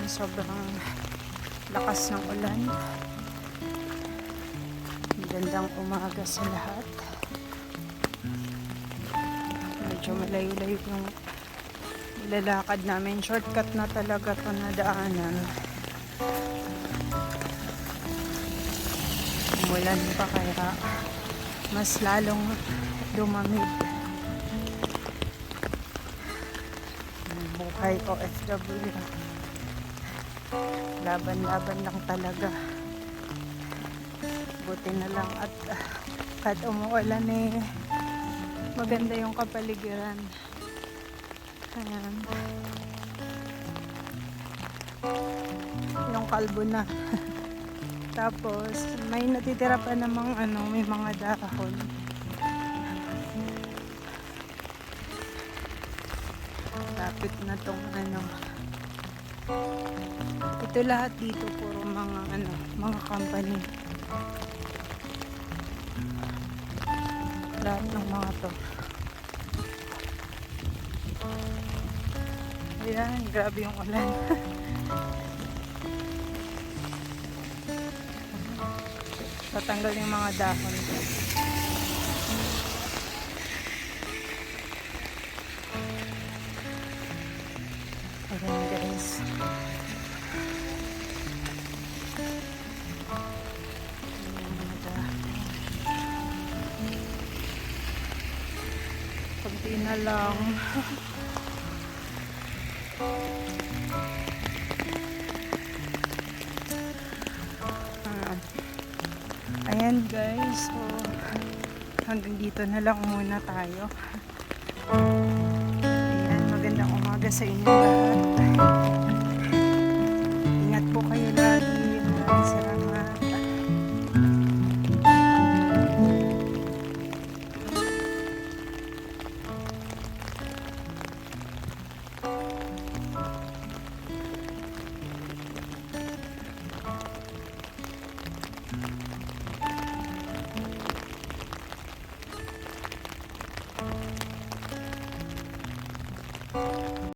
Sobrang lakas ng ulan. Magandang umaga sa lahat. Medyo malayo-layo yung ilalakad namin. Shortcut na talaga to na daanan. Umulan pa kaya mas lalong lumamig. Buhay OFW. Laban-laban lang talaga. Buti na lang at kahit umuulan maganda yung kapaligiran. Ayan. Yung kalbo na. Tapos may natitira pa namang may mga dahon. Lapit na tong ito lahat dito puro mga company. Lahat ng mga to. Ayan, grabe yung ulan. Tatanggal yung mga dahon. Ayan guys. Kunti na lang. Ayan guys, so hanggang dito na lang muna tayo. Ayan, magandang umaga sa inyo lahat.